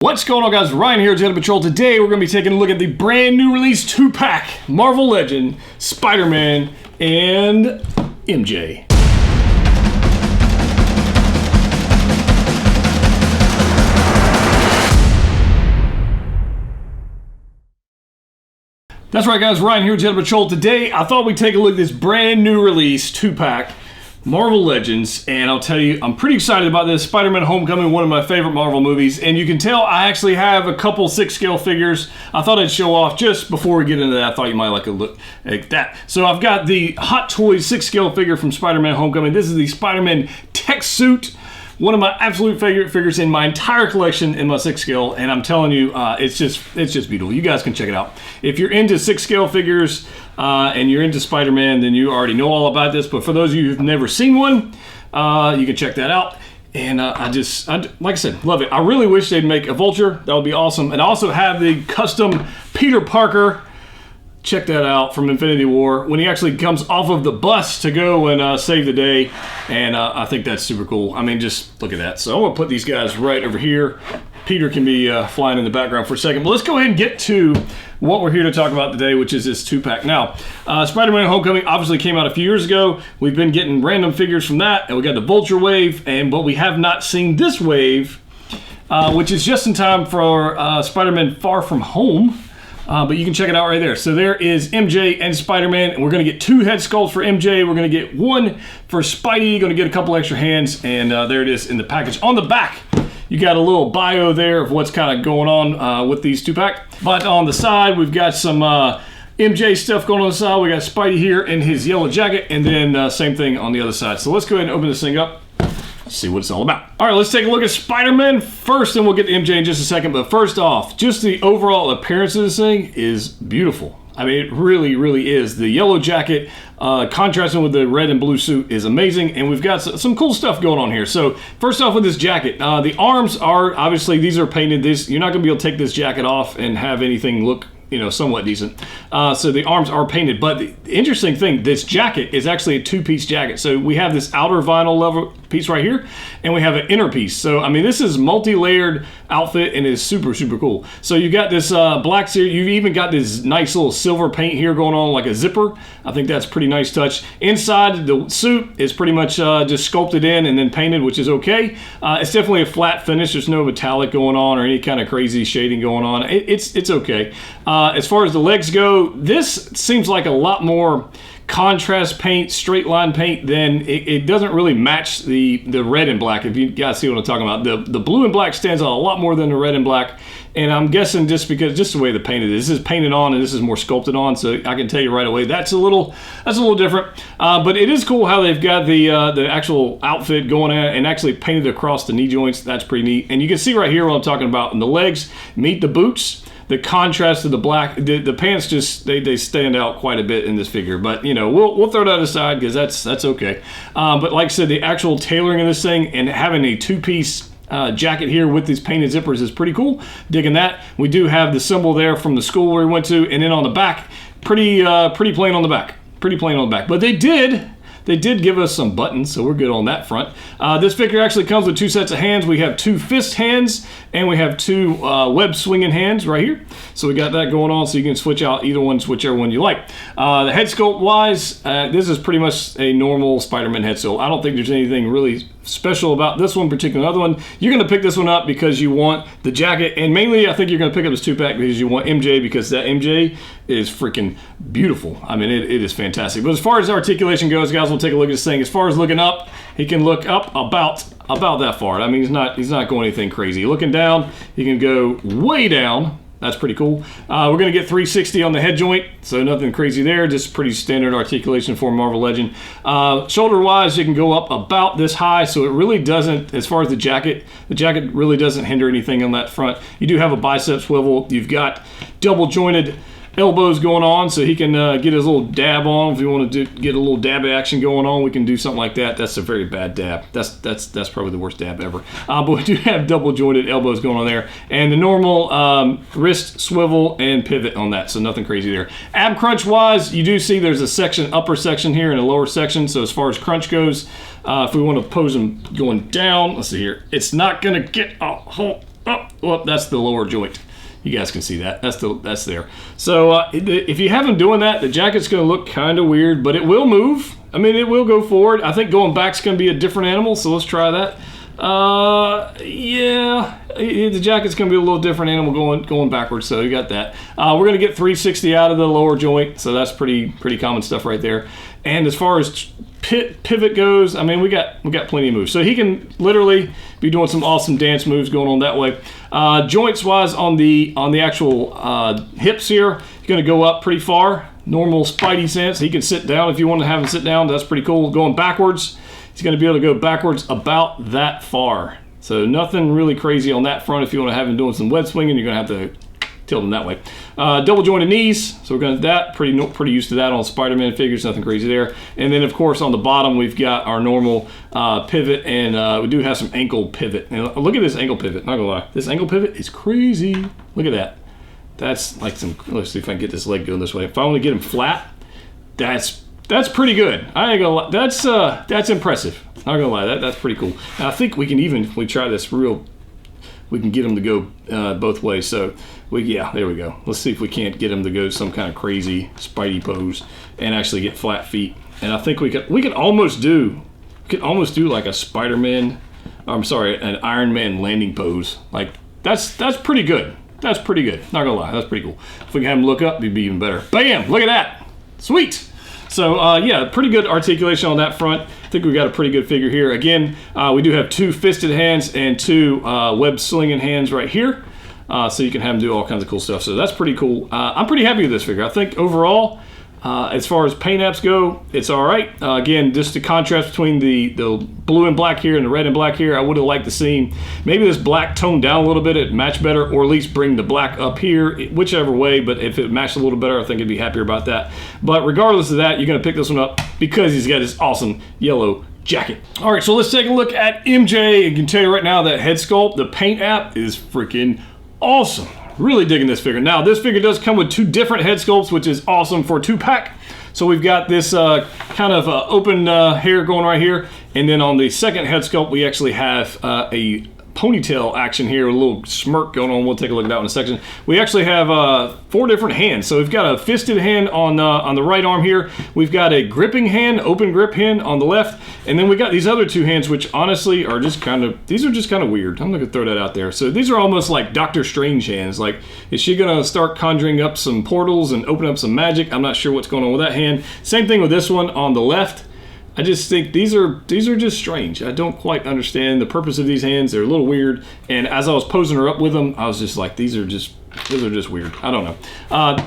What's going on, guys? Ryan here at Jedha Patrol. Today we're going to be taking a look at the brand new release 2-pack Marvel Legend, Spider-Man, and MJ. That's right, guys. Ryan here at Jedha Patrol. Today I thought we'd take a look at this brand new release 2-pack Marvel Legends, and I'll tell you, I'm pretty excited about this. Spider-Man Homecoming, one of my favorite Marvel movies, and you can tell I actually have a couple 6-scale figures. I thought I'd show off just before we get into that. I thought you might like a look at that. So I've got the Hot Toys 6-scale figure from Spider-Man Homecoming. This is the Spider-Man tech suit, one of my absolute favorite figures in my entire collection in my 6-scale, and I'm telling you, it's just beautiful. You guys can check it out. If you're into 6-scale figures and you're into Spider-Man, then you already know all about this, but for those of you who've never seen one, you can check that out. And I like I said, love it. I really wish they'd make a Vulture. That would be awesome. And I also have the custom Peter Parker. Check that out, from Infinity War, when he actually comes off of the bus to go and save the day, and I think that's super cool. I mean, just look at that. So I'm gonna put these guys right over here. Peter can be flying in the background for a second, but let's go ahead and get to what we're here to talk about today, which is this 2-pack. Now, Spider-Man Homecoming obviously came out a few years ago. We've been getting random figures from that, and we got the Vulture wave, but we have not seen this wave, which is just in time for Spider-Man Far From Home. But you can check it out right there. So there is MJ and Spider-Man, and we're going to get 2 head sculpts for MJ. We're going to get 1 for Spidey. Going to get a couple extra hands, and there it is in the package. On the back, you got a little bio there of what's kind of going on with these 2-pack. But on the side, we've got some MJ stuff going on the side. We got Spidey here in his yellow jacket, and then same thing on the other side. So let's go ahead and open this thing up. See what it's all about. All right, let's take a look at Spider-Man first, and we'll get to MJ in just a second. But first off, just the overall appearance of this thing is beautiful. I mean, it really, really is. The yellow jacket contrasting with the red and blue suit is amazing, and we've got some cool stuff going on here. So first off with this jacket, the arms are, obviously, these are painted. You're not gonna be able to take this jacket off and have anything look, somewhat decent. So the arms are painted, but the interesting thing, this jacket is actually a 2-piece jacket. So we have this outer vinyl level piece right here, and we have an inner piece. So, I mean, this is multi-layered outfit and is super, super cool. So you got this black series, you've even got this nice little silver paint here going on like a zipper. I think that's a pretty nice touch. Inside, the suit is pretty much just sculpted in and then painted, which is okay. It's definitely a flat finish. There's no metallic going on or any kind of crazy shading going on. It's okay. As far as the legs go, this seems like a lot more contrast paint, straight line paint, than it doesn't really match the red and black. If you guys see what I'm talking about, the blue and black stands out a lot more than the red and black. And I'm guessing just the way the paint is. This is painted on and this is more sculpted on, so I can tell you right away that's a little different. But it is cool how they've got the actual outfit going at and actually painted across the knee joints. That's pretty neat. And you can see right here what I'm talking about. And the legs meet the boots. The contrast of the black, the pants just they stand out quite a bit in this figure. But we'll throw that aside because that's okay. But like I said, the actual tailoring of this thing and having a 2-piece jacket here with these painted zippers is pretty cool. Digging that. We do have the symbol there from the school where we went to, and then on the back, pretty plain on the back. Pretty plain on the back. But they did give us some buttons, so we're good on that front. This figure actually comes with 2 sets of hands. We have 2 fist hands, and we have 2 web swinging hands right here. So we got that going on, so you can switch out either one, whichever one you like. The head sculpt wise, this is pretty much a normal Spider-Man head sculpt. I don't think there's anything really special about this one particular. Other one, you're going to pick this one up because you want the jacket, and mainly I think you're going to pick up this 2-pack because you want MJ, because that MJ is freaking beautiful. I mean, it is fantastic. But as far as articulation goes, guys, we'll take a look at this thing. As far as looking up, he can look up about that far. I mean, he's not going anything crazy. Looking down, he can go way down. That's pretty cool. We're going to get 360 on the head joint, so nothing crazy there, just pretty standard articulation for Marvel Legend. Shoulder-wise, you can go up about this high, so it really doesn't, as far as the jacket really doesn't hinder anything on that front. You do have a bicep swivel. You've got double-jointed elbows going on, so he can get his little dab on. If you want to get a little dab action going on, we can do something like that. That's a very bad dab. That's probably the worst dab ever. But we do have double jointed elbows going on there, and the normal wrist swivel and pivot on that, so nothing crazy there. Ab crunch wise, you do see there's a section, upper section here and a lower section. So as far as crunch goes, if we want to pose them going down, let's see here, it's not going to get a whole Oh, well, that's the lower joint. You guys can see that. That's there. So if you have him doing that, the jacket's going to look kind of weird, but it will move. I mean, it will go forward. I think going back's going to be a different animal, so let's try that. Yeah, the jacket's going to be a little different animal going backwards, so you got that. We're going to get 360 out of the lower joint, so that's pretty common stuff right there. And as far as pivot goes, I mean, we got plenty of moves. So he can literally be doing some awesome dance moves going on that way. Joints wise, on the actual hips here, he's going to go up pretty far. Normal Spidey sense. He can sit down if you want to have him sit down. That's pretty cool. Going backwards, he's going to be able to go backwards about that far. So nothing really crazy on that front. If you want to have him doing some web swinging, you're going to have to tilt him that way. Double jointed knees, so we're going to that pretty used to that on Spider-Man figures. Nothing crazy there. And then of course on the bottom we've got our normal pivot, and we do have some ankle pivot. And look at this ankle pivot. Not gonna lie, this ankle pivot is crazy. Look at that. That's like some. Let's see if I can get this leg going this way. If I want to get him flat, that's pretty good. I ain't gonna lie. That's impressive. Not gonna lie, that's pretty cool. And I think we can even, if we try this real, we can get him to go both ways. So yeah, there we go. Let's see if we can't get him to go some kind of crazy Spidey pose and actually get flat feet. And I think we could almost do like a Spider-Man. I'm sorry, an Iron Man landing pose. Like that's pretty good. That's pretty good. Not gonna lie, that's pretty cool. If we can have him look up, it'd be even better. Bam! Look at that. Sweet. So yeah, pretty good articulation on that front. I think we got a pretty good figure here. Again, we do have 2 fisted hands and 2 web slinging hands right here. So you can have him do all kinds of cool stuff. So that's pretty cool. I'm pretty happy with this figure. I think overall, as far as paint apps go, it's all right. Again, just the contrast between the blue and black here and the red and black here, I would have liked to see maybe this black toned down a little bit, it match better, or at least bring the black up here, whichever way. But if it matched a little better, I think I'd be happier about that. But regardless of that, you're going to pick this one up because he's got this awesome yellow jacket. All right, so let's take a look at MJ. I can tell you right now that head sculpt, the paint app is freaking awesome. Really digging this figure. Now, this figure does come with 2 different head sculpts, which is awesome for a 2-pack. So we've got this kind of open hair going right here. And then on the second head sculpt, we actually have a ponytail action here, a little smirk going on. We'll take a look at that in a second. We actually have 4 different hands. So we've got a fisted hand on the right arm here. We've got a gripping hand, open grip hand on the left. And then we got these other 2 hands, which honestly are just kind of, these are just kind of weird. I'm gonna throw that out there. So these are almost like Doctor Strange hands. Like, is she gonna start conjuring up some portals and open up some magic? I'm not sure what's going on with that hand. Same thing with this one on the left. I just think these are just strange. I don't quite understand the purpose of these hands. They're a little weird. And as I was posing her up with them, I was just like, these are just weird. I don't know.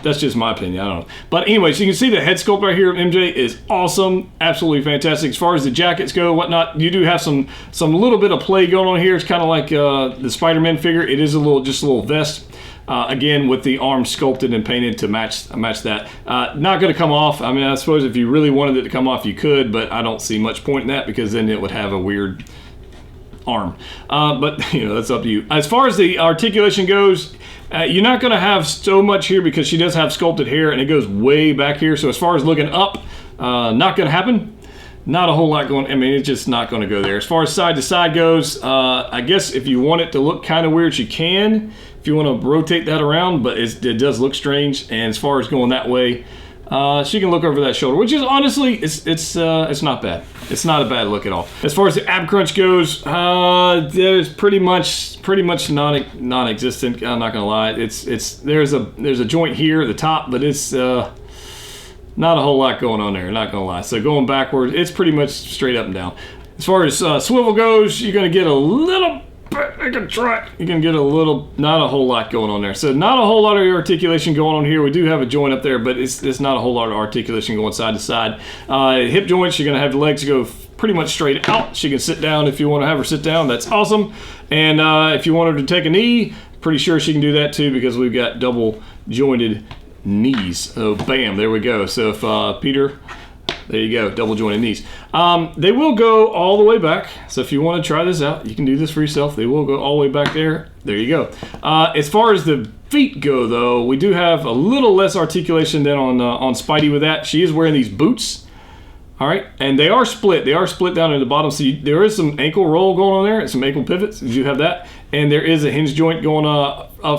That's just my opinion. I don't know. But anyway, so you can see the head sculpt right here of MJ is awesome. Absolutely fantastic. As far as the jackets go, whatnot, you do have some little bit of play going on here. It's kind of like the Spider-Man figure. It is just a little vest. Again, with the arm sculpted and painted to match that. Not going to come off. I mean, I suppose if you really wanted it to come off, you could, but I don't see much point in that because then it would have a weird arm. But, you know, that's up to you. As far as the articulation goes, you're not going to have so much here because she does have sculpted hair and it goes way back here. So as far as looking up, not going to happen. Not a whole lot going. I mean, it's just not going to go there. As far as side to side goes, I guess if you want it to look kind of weird, you can. If you want to rotate that around, but it does look strange. And as far as going that way, she can look over that shoulder, which is honestly, it's not bad. It's not a bad look at all. As far as the ab crunch goes, there's pretty much non-existent. I'm not gonna lie. There's a joint here at the top, but it's not a whole lot going on there. Not gonna lie. So going backwards, it's pretty much straight up and down. As far as swivel goes, you're gonna get a little. You can get a little, not a whole lot going on there. So not a whole lot of articulation going on here. We do have a joint up there, but it's not a whole lot of articulation going side to side. Hip joints, you're gonna have the legs go pretty much straight out. She can sit down if you want to have her sit down. That's awesome. And if you want her to take a knee, pretty sure she can do that too because we've got double jointed knees. So bam, there we go. So if Peter. There you go, double jointed knees. They will go all the way back. So if you want to try this out, you can do this for yourself. They will go all the way back there. There you go. As far as the feet go, though, we do have a little less articulation than on Spidey with that. She is wearing these boots. All right, and they are split. They are split down at the bottom. So there is some ankle roll going on there and some ankle pivots. You have that. and there is a hinge joint going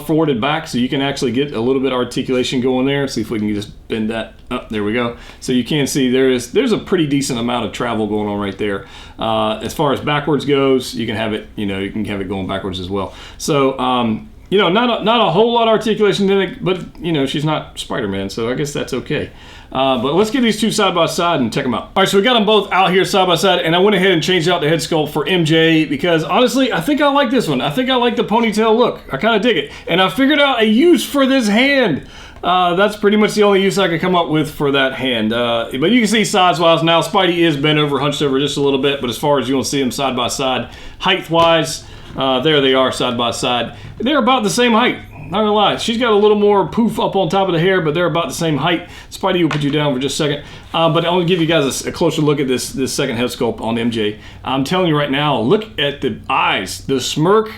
forward and back, so you can actually get a little bit of articulation going there. See if we can just bend that up. There we go. So you can see there's a pretty decent amount of travel going on right there. As far as backwards goes, you can have it, you can have it going backwards as well. So not a whole lot of articulation in it, but she's not Spider-Man, so I guess that's okay. But let's get these two side by side and check them out. All right, so we got them both out here side by side, and I went ahead and changed out the head sculpt for MJ because honestly, I think I like this one. I think I like the ponytail look. I kind of dig it, and I figured out a use for this hand. That's pretty much the only use I could come up with for that hand. But you can see size-wise now, Spidey is bent over, hunched over just a little bit, but as far as you want to see them side by side, height-wise, there they are side by side. They're about the same height. Not gonna lie, she's got a little more poof up on top of the hair, but they're about the same height. Spidey will put you down for just a second. But I want to give you guys a closer look at this second head sculpt on MJ. I'm telling you right now, look at the eyes, the smirk.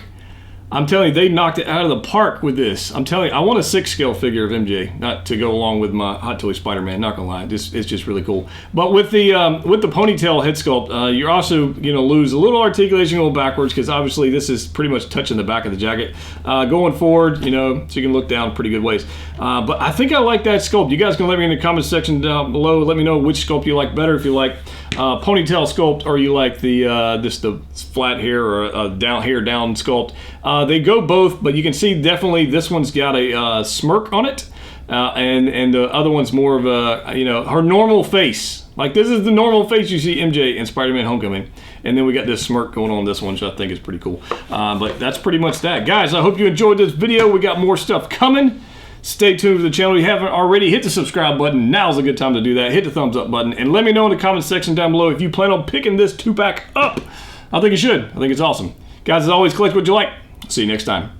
I'm telling you, they knocked it out of the park with this. I'm telling you, I want a 6 scale figure of MJ, not to go along with my Hot Toy Spider-Man. Not gonna lie, it's just really cool. But with the ponytail head sculpt, you're also lose a little articulation going backwards because obviously this is pretty much touching the back of the jacket. Going forward, so you can look down pretty good ways. But I think I like that sculpt. You guys can let me in the comment section down below. Let me know which sculpt you like better. If you like ponytail sculpt or you like the flat hair or down sculpt. They go both, but you can see definitely this one's got a smirk on it, and the other one's more of a her normal face. Like this is the normal face you see MJ in Spider-Man Homecoming, and then we got this smirk going on this one, which I think is pretty cool. But that's pretty much that, guys. I hope you enjoyed this video. We got more stuff coming. Stay tuned to the channel. If you haven't already, hit the subscribe button. Now's a good time to do that. Hit the thumbs up button, and let me know in the comment section down below if you plan on picking this 2-pack up. I think you should. I think it's awesome. Guys, as always, collect what you like. See you next time.